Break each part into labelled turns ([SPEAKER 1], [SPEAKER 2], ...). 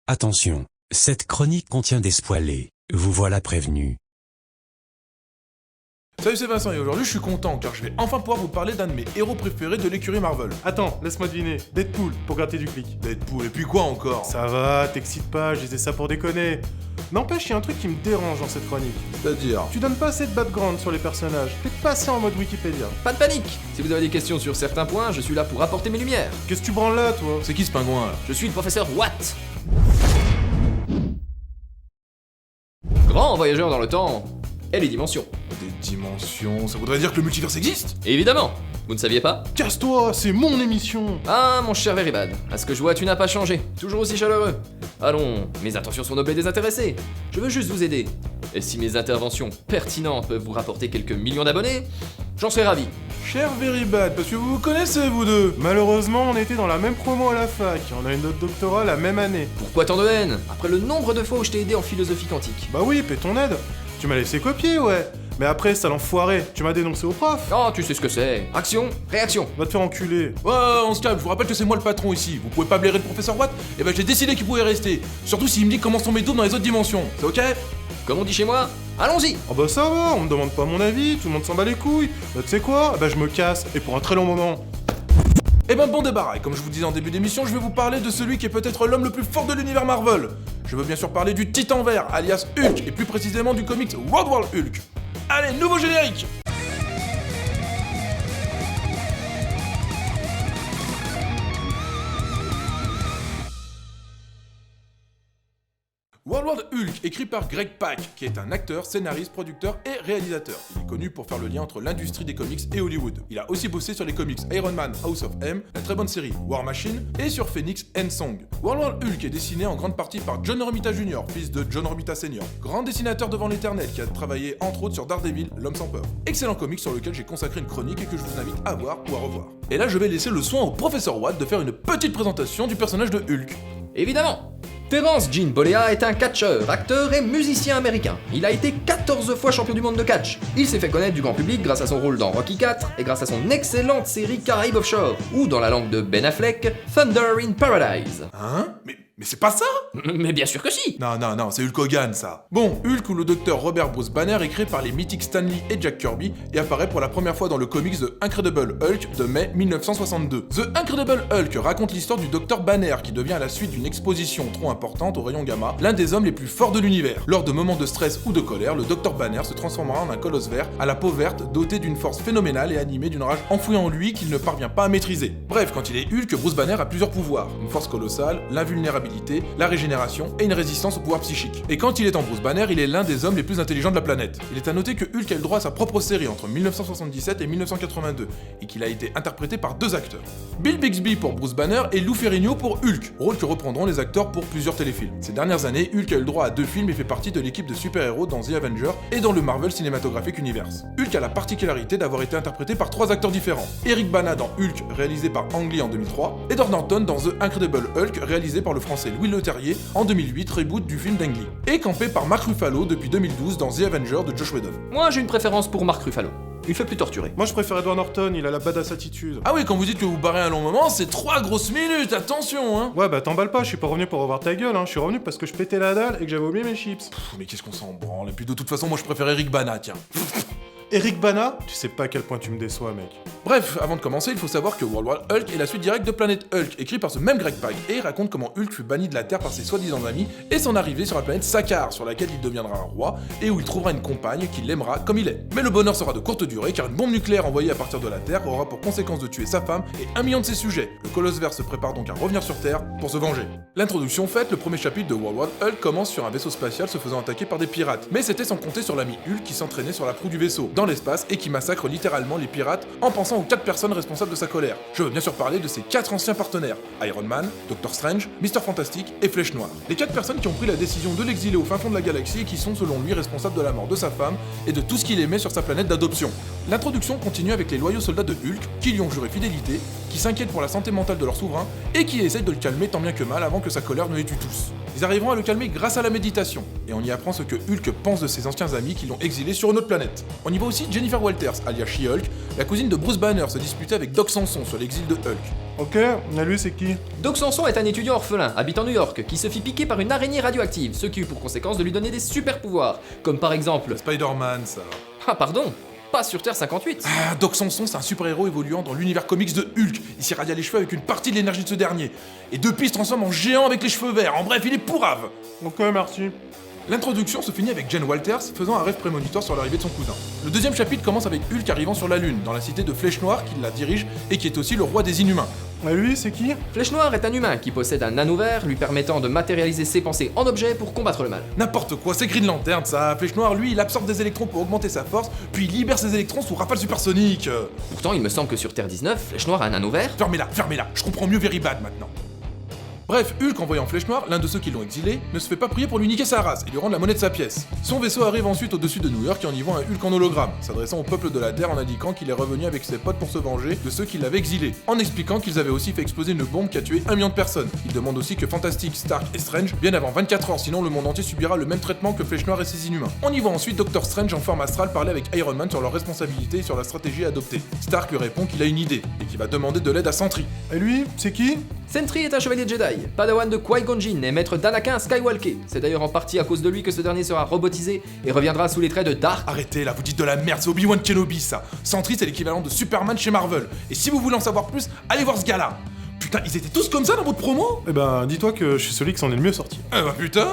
[SPEAKER 1] Attention, cette chronique contient des spoilers, vous voilà prévenu.
[SPEAKER 2] Salut, c'est Vincent et aujourd'hui je suis content car je vais enfin pouvoir vous parler d'un de mes héros préférés de l'écurie Marvel.
[SPEAKER 3] Attends, laisse-moi deviner. Deadpool, pour gratter du clic.
[SPEAKER 2] Deadpool, et puis quoi encore?
[SPEAKER 3] Ça va, t'excites pas, je disais ça pour déconner. N'empêche, il y a un truc qui me dérange dans cette chronique.
[SPEAKER 2] C'est-à-dire?
[SPEAKER 3] Tu donnes pas assez de background sur les personnages. T'es passé en mode Wikipédia.
[SPEAKER 4] Pas de panique. Si vous avez des questions sur certains points, je suis là pour apporter mes lumières.
[SPEAKER 3] Qu'est-ce que tu branles là, toi?
[SPEAKER 2] C'est qui ce pingouin là?
[SPEAKER 4] Je suis le professeur Watt. Grand voyageur dans le temps et les dimensions.
[SPEAKER 2] Des dimensions, ça voudrait dire que le multiverse existe?
[SPEAKER 4] Évidemment. Vous ne saviez pas?
[SPEAKER 3] Casse-toi, c'est mon émission.
[SPEAKER 4] Ah, mon cher Veribad, à ce que je vois, tu n'as pas changé. Toujours aussi chaleureux. Allons, mes intentions sont nobles et désintéressées. Je veux juste vous aider. Et si mes interventions pertinentes peuvent vous rapporter quelques millions d'abonnés, j'en serais ravi.
[SPEAKER 2] Cher Very Bad, parce que vous vous connaissez vous deux.
[SPEAKER 3] Malheureusement, on était dans la même promo à la fac, et on a une note doctorat la même année.
[SPEAKER 4] Pourquoi tant de haine? Après le nombre de fois où je t'ai aidé en philosophie quantique.
[SPEAKER 3] Bah oui, paie ton aide. Tu m'as laissé copier, ouais. Mais après, sale enfoiré, tu m'as dénoncé au prof.
[SPEAKER 4] Oh, tu sais ce que c'est. Action, réaction.
[SPEAKER 3] Va te faire enculer.
[SPEAKER 2] Ouais, on se calme, je vous rappelle que c'est moi le patron ici. Vous pouvez pas blairer le professeur Watt? Et ben j'ai décidé qu'il pouvait rester. Surtout s'il me dit comment sont mes doubles dans les autres dimensions. C'est ok?
[SPEAKER 4] Comme on dit chez moi, allons-y.
[SPEAKER 3] Oh bah ça va, on me demande pas mon avis, tout le monde s'en bat les couilles. Bah tu sais quoi? Bah je me casse, et pour un très long moment.
[SPEAKER 2] Eh ben bon débarras, et comme je vous disais en début d'émission, je vais vous parler de celui qui est peut-être l'homme le plus fort de l'univers Marvel. Je veux bien sûr parler du Titan Vert, alias Hulk, et plus précisément du comics World War Hulk. Allez, nouveau générique! World War Hulk, écrit par Greg Pak, qui est un acteur, scénariste, producteur et réalisateur. Il est connu pour faire le lien entre l'industrie des comics et Hollywood. Il a aussi bossé sur les comics Iron Man, House of M, la très bonne série War Machine et sur Phoenix and Song. World War Hulk est dessiné en grande partie par John Romita Jr., fils de John Romita Sr., grand dessinateur devant l'éternel qui a travaillé entre autres sur Daredevil, l'homme sans peur. Excellent comic sur lequel j'ai consacré une chronique et que je vous invite à voir ou à revoir. Et là je vais laisser le soin au professeur Watt de faire une petite présentation du personnage de Hulk.
[SPEAKER 4] Évidemment. Terence Jean Bollea est un catcheur, acteur et musicien américain. Il a été 14 fois champion du monde de catch. Il s'est fait connaître du grand public grâce à son rôle dans Rocky IV et grâce à son excellente série Caraïbes Offshore, ou dans la langue de Ben Affleck, Thunder in Paradise.
[SPEAKER 2] Hein? Mais c'est pas ça?
[SPEAKER 4] Mais bien sûr que si.
[SPEAKER 2] Non, c'est Hulk Hogan ça. Bon, Hulk ou le docteur Robert Bruce Banner est créé par les mythiques Stan Lee et Jack Kirby et apparaît pour la première fois dans le comics The Incredible Hulk de mai 1962. The Incredible Hulk raconte l'histoire du docteur Banner qui devient à la suite d'une exposition trop importante aux rayons gamma l'un des hommes les plus forts de l'univers. Lors de moments de stress ou de colère, le docteur Banner se transformera en un colosse vert à la peau verte doté d'une force phénoménale et animé d'une rage enfouie en lui qu'il ne parvient pas à maîtriser. Bref, quand il est Hulk, Bruce Banner a plusieurs pouvoirs, une force colossale, l'invulnérabilité, la régénération et une résistance au pouvoir psychique. Et quand il est en Bruce Banner, il est l'un des hommes les plus intelligents de la planète. Il est à noter que Hulk a eu le droit à sa propre série entre 1977 et 1982, et qu'il a été interprété par deux acteurs. Bill Bixby pour Bruce Banner et Lou Ferrigno pour Hulk, rôle que reprendront les acteurs pour plusieurs téléfilms. Ces dernières années, Hulk a eu le droit à 2 films et fait partie de l'équipe de super-héros dans The Avengers et dans le Marvel Cinematographic Universe. Hulk a la particularité d'avoir été interprété par 3 acteurs différents. Eric Bana dans Hulk, réalisé par Ang Lee en 2003, Edward Norton dans The Incredible Hulk, réalisé par le français Louis Leterrier en 2008, reboot du film d'Ang Lee, et campé par Mark Ruffalo depuis 2012 dans The Avengers de Joss Whedon.
[SPEAKER 4] Moi j'ai une préférence pour Mark Ruffalo. Il fait plus torturer.
[SPEAKER 3] Moi je préfère Edward Norton, il a la badass attitude.
[SPEAKER 2] Ah oui, quand vous dites que vous barrez un long moment, c'est 3 grosses minutes, attention hein.
[SPEAKER 3] Ouais bah t'emballes pas, je suis pas revenu pour revoir ta gueule, hein. Je suis revenu parce que je pétais la dalle et que j'avais oublié mes chips.
[SPEAKER 2] Mais qu'est-ce qu'on s'en branle, et puis de toute façon moi je préfère Eric Bana, tiens.
[SPEAKER 3] Eric Bana, tu sais pas à quel point tu me déçois mec.
[SPEAKER 2] Bref, avant de commencer, il faut savoir que World War Hulk est la suite directe de Planète Hulk, écrit par ce même Greg Pak, et il raconte comment Hulk fut banni de la Terre par ses soi-disant amis, et son arrivée sur la planète Sakaar, sur laquelle il deviendra un roi, et où il trouvera une compagne qui l'aimera comme il est. Mais le bonheur sera de courte durée, car une bombe nucléaire envoyée à partir de la Terre aura pour conséquence de tuer sa femme et 1 million de ses sujets. Le Colosse Vert se prépare donc à revenir sur Terre pour se venger. L'introduction faite, le premier chapitre de World War Hulk commence sur un vaisseau spatial se faisant attaquer par des pirates, mais c'était sans compter sur l'ami Hulk qui s'entraînait sur la proue du vaisseau, dans l'espace, et qui massacre littéralement les pirates en pensant aux 4 personnes responsables de sa colère. Je veux bien sûr parler de ses 4 anciens partenaires, Iron Man, Doctor Strange, Mr Fantastic et Flèche Noire. Les 4 personnes qui ont pris la décision de l'exiler au fin fond de la galaxie et qui sont selon lui responsables de la mort de sa femme et de tout ce qu'il aimait sur sa planète d'adoption. L'introduction continue avec les loyaux soldats de Hulk qui lui ont juré fidélité, qui s'inquiètent pour la santé mentale de leur souverain et qui essayent de le calmer tant bien que mal avant que sa colère ne les tue tous. Ils arriveront à le calmer grâce à la méditation, et on y apprend ce que Hulk pense de ses anciens amis qui l'ont exilé sur une autre planète. On y voit aussi Jennifer Walters, alias She-Hulk, la cousine de Bruce Banner, se disputer avec Doc Samson sur l'exil de Hulk.
[SPEAKER 3] Ok, et lui c'est qui?
[SPEAKER 4] Doc Samson est un étudiant orphelin, habitant New York, qui se fit piquer par une araignée radioactive, ce qui eut pour conséquence de lui donner des super pouvoirs, comme par exemple...
[SPEAKER 2] Spider-Man, ça.
[SPEAKER 4] Ah pardon, pas sur Terre 58.
[SPEAKER 2] Ah, Doc Samson, c'est un super-héros évoluant dans l'univers comics de Hulk. Il s'irradia les cheveux avec une partie de l'énergie de ce dernier. Et depuis, il se transforme en géant avec les cheveux verts. En bref, il est pourrave.
[SPEAKER 3] Ok, merci.
[SPEAKER 2] L'introduction se finit avec Jen Walters faisant un rêve prémonitoire sur l'arrivée de son cousin. Le deuxième chapitre commence avec Hulk arrivant sur la Lune, dans la cité de Flèche Noire qui la dirige et qui est aussi le roi des Inhumains.
[SPEAKER 3] Et lui c'est qui?
[SPEAKER 4] Flèche Noire est un humain qui possède un anneau vert lui permettant de matérialiser ses pensées en objets pour combattre le mal.
[SPEAKER 2] N'importe quoi, c'est Green Lantern ça. Flèche Noire, lui, il absorbe des électrons pour augmenter sa force, puis il libère ses électrons sous rafale supersonique.
[SPEAKER 4] Pourtant, il me semble que sur Terre 19, Flèche Noire a un anneau vert.
[SPEAKER 2] Fermez-la, je comprends mieux Very Bad maintenant. Bref, Hulk, en voyant Flèche Noire, l'un de ceux qui l'ont exilé, ne se fait pas prier pour lui niquer sa race et lui rendre la monnaie de sa pièce. Son vaisseau arrive ensuite au-dessus de New York et on y voit un Hulk en hologramme, s'adressant au peuple de la Terre en indiquant qu'il est revenu avec ses potes pour se venger de ceux qui l'avaient exilé, en expliquant qu'ils avaient aussi fait exploser une bombe qui a tué 1 million de personnes. Il demande aussi que Fantastic, Stark et Strange viennent avant 24 heures, sinon le monde entier subira le même traitement que Flèche Noire et ses Inhumains. On y voit ensuite Doctor Strange en forme astrale parler avec Iron Man sur leurs responsabilités et sur la stratégie à adopter. Stark lui répond qu'il a une idée et qu'il va demander de l'aide à Sentry.
[SPEAKER 3] Et lui c'est qui?
[SPEAKER 4] Sentry est un chevalier Jedi, padawan de Qui-Gon Jinn et maître d'Anakin Skywalker. C'est d'ailleurs en partie à cause de lui que ce dernier sera robotisé et reviendra sous les traits de Dark.
[SPEAKER 2] Arrêtez là, vous dites de la merde, c'est Obi-Wan Kenobi ça. Sentry c'est l'équivalent de Superman chez Marvel. Et si vous voulez en savoir plus, allez voir ce gars-là. Putain, ils étaient tous comme ça dans votre promo?
[SPEAKER 3] Eh ben, dis-toi que je suis celui qui s'en est le mieux sorti.
[SPEAKER 2] Eh bah putain.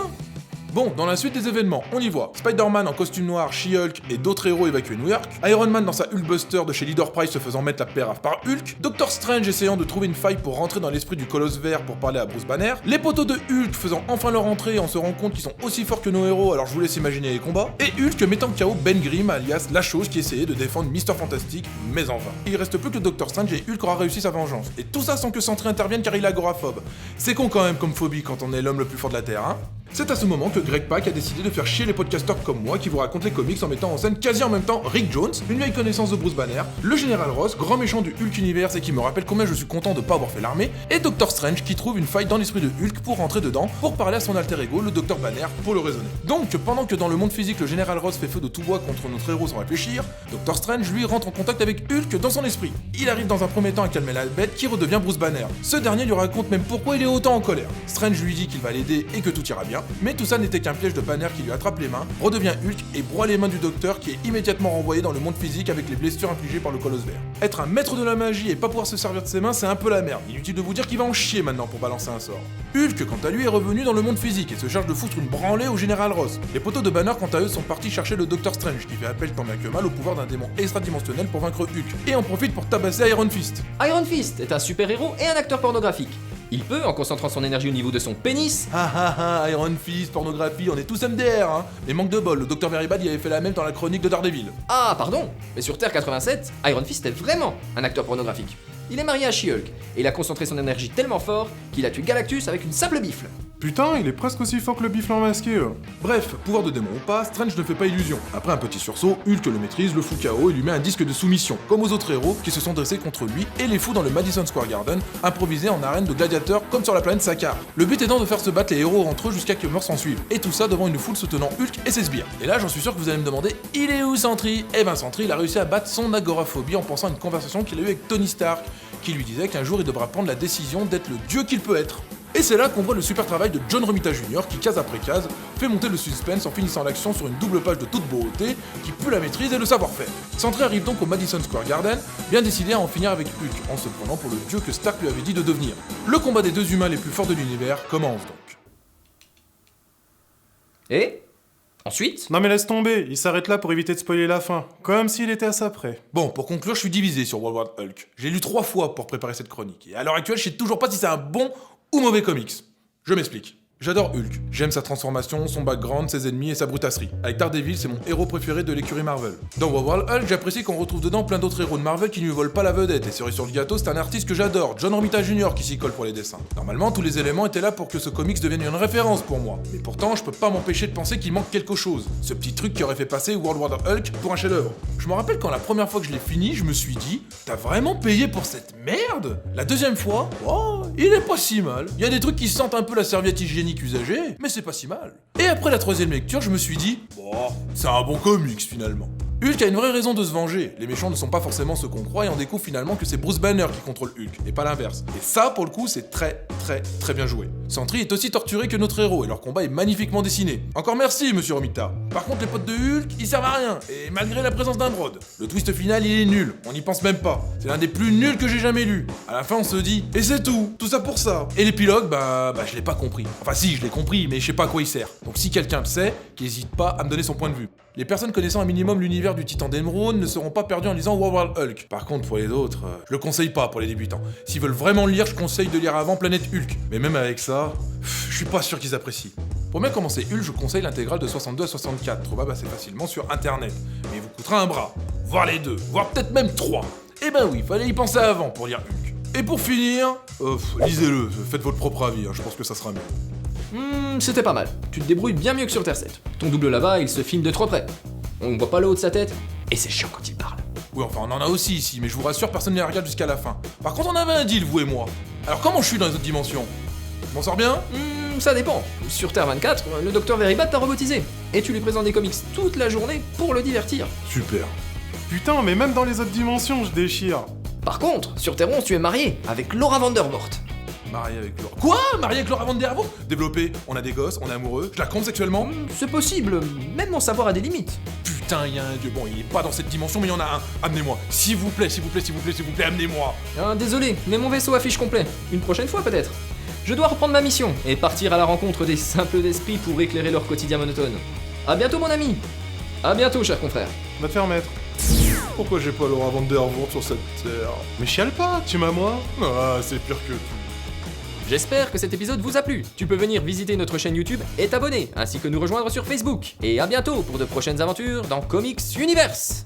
[SPEAKER 2] Bon, dans la suite des événements, on y voit Spider-Man en costume noir, She-Hulk et d'autres héros évacuer New York, Iron Man dans sa Hulkbuster de chez Leader Price se faisant mettre la pérave par Hulk, Doctor Strange essayant de trouver une faille pour rentrer dans l'esprit du Colosse Vert pour parler à Bruce Banner, les poteaux de Hulk faisant enfin leur entrée et on se rend compte qu'ils sont aussi forts que nos héros, alors je vous laisse imaginer les combats, et Hulk mettant KO Ben Grimm alias La Chose qui essayait de défendre Mister Fantastic, mais en vain. Il reste plus que Doctor Strange et Hulk aura réussi sa vengeance, et tout ça sans que Sentry intervienne car il est agoraphobe. C'est con quand même comme phobie quand on est l'homme le plus fort de la Terre, hein. C'est à ce moment que Greg Pak a décidé de faire chier les podcasteurs comme moi qui vous racontent les comics en mettant en scène quasi en même temps Rick Jones, une vieille connaissance de Bruce Banner, le Général Ross, grand méchant du Hulk Universe et qui me rappelle combien je suis content de pas avoir fait l'armée, et Doctor Strange qui trouve une faille dans l'esprit de Hulk pour rentrer dedans, pour parler à son alter ego, le Docteur Banner, pour le raisonner. Donc, pendant que dans le monde physique le Général Ross fait feu de tout bois contre notre héros sans réfléchir, Doctor Strange lui rentre en contact avec Hulk dans son esprit. Il arrive dans un premier temps à calmer la bête qui redevient Bruce Banner. Ce dernier lui raconte même pourquoi il est autant en colère. Strange lui dit qu'il va l'aider et que tout ira bien, mais tout ça n'était qu'un piège de Banner qui lui attrape les mains, redevient Hulk et broie les mains du docteur qui est immédiatement renvoyé dans le monde physique avec les blessures infligées par le Colosse Vert. Être un maître de la magie et pas pouvoir se servir de ses mains, c'est un peu la merde. Inutile de vous dire qu'il va en chier maintenant pour balancer un sort. Hulk, quant à lui, est revenu dans le monde physique et se charge de foutre une branlée au Général Ross. Les poteaux de Banner, quant à eux, sont partis chercher le Docteur Strange qui fait appel tant bien que mal au pouvoir d'un démon extradimensionnel pour vaincre Hulk et en profite pour tabasser Iron Fist.
[SPEAKER 4] Iron Fist est un super-héros et un acteur pornographique. Il peut, en concentrant son énergie au niveau de son pénis...
[SPEAKER 2] Iron Fist, pornographie, on est tous MDR, hein. Mais manque de bol, le Dr Veribad y avait fait la même dans la chronique de Daredevil.
[SPEAKER 4] Ah, pardon. Mais sur Terre 87, Iron Fist est vraiment un acteur pornographique. Il est marié à She-Hulk, et il a concentré son énergie tellement fort qu'il a tué Galactus avec une simple bifle.
[SPEAKER 3] Putain, il est presque aussi fort que le bifle masqué.
[SPEAKER 2] Bref, pouvoir de démon ou pas, Strange ne fait pas illusion. Après un petit sursaut, Hulk le maîtrise, le fout KO et lui met un disque de soumission, comme aux autres héros qui se sont dressés contre lui et les fout dans le Madison Square Garden, improvisé en arène de gladiateurs comme sur la planète Sakaar. Le but étant de faire se battre les héros entre eux jusqu'à que mort s'en suive, et tout ça devant une foule soutenant Hulk et ses sbires. Et là, j'en suis sûr que vous allez me demander, il est où Sentry? Eh ben Sentry, il a réussi à battre son agoraphobie en pensant à une conversation qu'il a eue avec Tony Stark, qui lui disait qu'un jour il devra prendre la décision d'être le dieu qu'il peut être. Et c'est là qu'on voit le super travail de John Romita Jr. qui, case après case, fait monter le suspense en finissant l'action sur une double page de toute beauté qui pue la maîtrise et le savoir-faire. Sentry arrive donc au Madison Square Garden, bien décidé à en finir avec Hulk, en se prenant pour le dieu que Stark lui avait dit de devenir. Le combat des deux humains les plus forts de l'univers commence donc.
[SPEAKER 4] Et ensuite...
[SPEAKER 3] Non mais laisse tomber, il s'arrête là pour éviter de spoiler la fin, comme s'il était à ça près.
[SPEAKER 2] Bon, pour conclure, je suis divisé sur World War Hulk. J'ai lu 3 fois pour préparer cette chronique, et à l'heure actuelle, je sais toujours pas si c'est un bon ou mauvais comics. Je m'explique. J'adore Hulk, j'aime sa transformation, son background, ses ennemis et sa brutasserie. Avec Daredevil, c'est mon héros préféré de l'écurie Marvel. Dans World Hulk, j'apprécie qu'on retrouve dedans plein d'autres héros de Marvel qui ne lui volent pas la vedette, et cerise sur le gâteau, c'est un artiste que j'adore, John Romita Jr. qui s'y colle pour les dessins. Normalement, tous les éléments étaient là pour que ce comics devienne une référence pour moi, mais pourtant, je peux pas m'empêcher de penser qu'il manque quelque chose. Ce petit truc qui aurait fait passer World War Hulk pour un chef-d'œuvre. Je me rappelle quand la première fois que je l'ai fini, je me suis dit, t'as vraiment payé pour cette merde? La deuxième fois, oh, il est pas si mal. Il y a des trucs qui sentent un peu la serviette hygiénique usagée, mais c'est pas si mal. Et après la troisième lecture, je me suis dit, bon, c'est un bon comics finalement. Hulk a une vraie raison de se venger. Les méchants ne sont pas forcément ceux qu'on croit et on découvre finalement que c'est Bruce Banner qui contrôle Hulk, et pas l'inverse. Et ça, pour le coup, c'est très bien joué. Sentry est aussi torturé que notre héros et leur combat est magnifiquement dessiné. Encore merci, monsieur Romita. Par contre, les potes de Hulk, ils servent à rien, et malgré la présence d'un Brod. Le twist final, il est nul, on n'y pense même pas. C'est l'un des plus nuls que j'ai jamais lu. À la fin, on se dit, et c'est tout ça pour ça. Et l'épilogue, bah je l'ai pas compris. Enfin si, je l'ai compris, mais je sais pas à quoi il sert. Donc si quelqu'un le sait, qu'il hésite pas à me donner son point de vue. Les personnes connaissant un minimum l'univers du Titan d'Emeraude ne seront pas perdues en lisant World Hulk. Par contre, pour les autres, je le conseille pas pour les débutants. S'ils veulent vraiment le lire, je conseille de lire avant Planète Hulk. Mais même avec ça, je suis pas sûr qu'ils apprécient. Pour bien commencer Hulk, je conseille l'intégrale de 62 à 64, trouvable assez facilement sur internet. Mais il vous coûtera un bras, voire les deux, voire peut-être même 3. Eh ben oui, fallait y penser avant pour lire Hulk. Et pour finir, lisez-le, faites votre propre avis, je pense que ça sera mieux.
[SPEAKER 4] C'était pas mal. Tu te débrouilles bien mieux que sur Terre 7. Ton double là-bas, il se filme de trop près. On voit pas le haut de sa tête, et c'est chiant quand il parle.
[SPEAKER 2] Oui, enfin, on en a aussi ici, mais je vous rassure, personne ne les regarde jusqu'à la fin. Par contre, on avait un deal, vous et moi. Alors comment je suis dans les autres dimensions? Je m'en sors bien?
[SPEAKER 4] Ça dépend. Sur Terre 24, le docteur Veribat t'a robotisé. Et tu lui présentes des comics toute la journée pour le divertir.
[SPEAKER 2] Super.
[SPEAKER 3] Putain, mais même dans les autres dimensions, je déchire.
[SPEAKER 4] Par contre, sur Terre 11, tu es marié avec Laura Vandervoort.
[SPEAKER 2] Marié avec Laura. Quoi? Marié avec Laura Vandervoort? Développé, on a des gosses, on est amoureux, je la compte sexuellement?
[SPEAKER 4] C'est possible, même mon savoir a des limites.
[SPEAKER 2] Putain, il y a un dieu. Bon, il est pas dans cette dimension, mais il y en a un. Amenez-moi. S'il vous plaît, amenez-moi.
[SPEAKER 4] Désolé, mais mon vaisseau affiche complet. Une prochaine fois peut-être. Je dois reprendre ma mission et partir à la rencontre des simples d'esprit pour éclairer leur quotidien monotone. À bientôt mon ami. À bientôt cher confrère.
[SPEAKER 3] Va te faire mettre.
[SPEAKER 2] Pourquoi j'ai pas Laura Vandervoort sur cette terre?
[SPEAKER 3] Mais chiale pas, tu m'as moi.
[SPEAKER 2] Ah, c'est pire que tout.
[SPEAKER 4] J'espère que cet épisode vous a plu. Tu peux venir visiter notre chaîne YouTube et t'abonner, ainsi que nous rejoindre sur Facebook. Et à bientôt pour de prochaines aventures dans Comics Universe.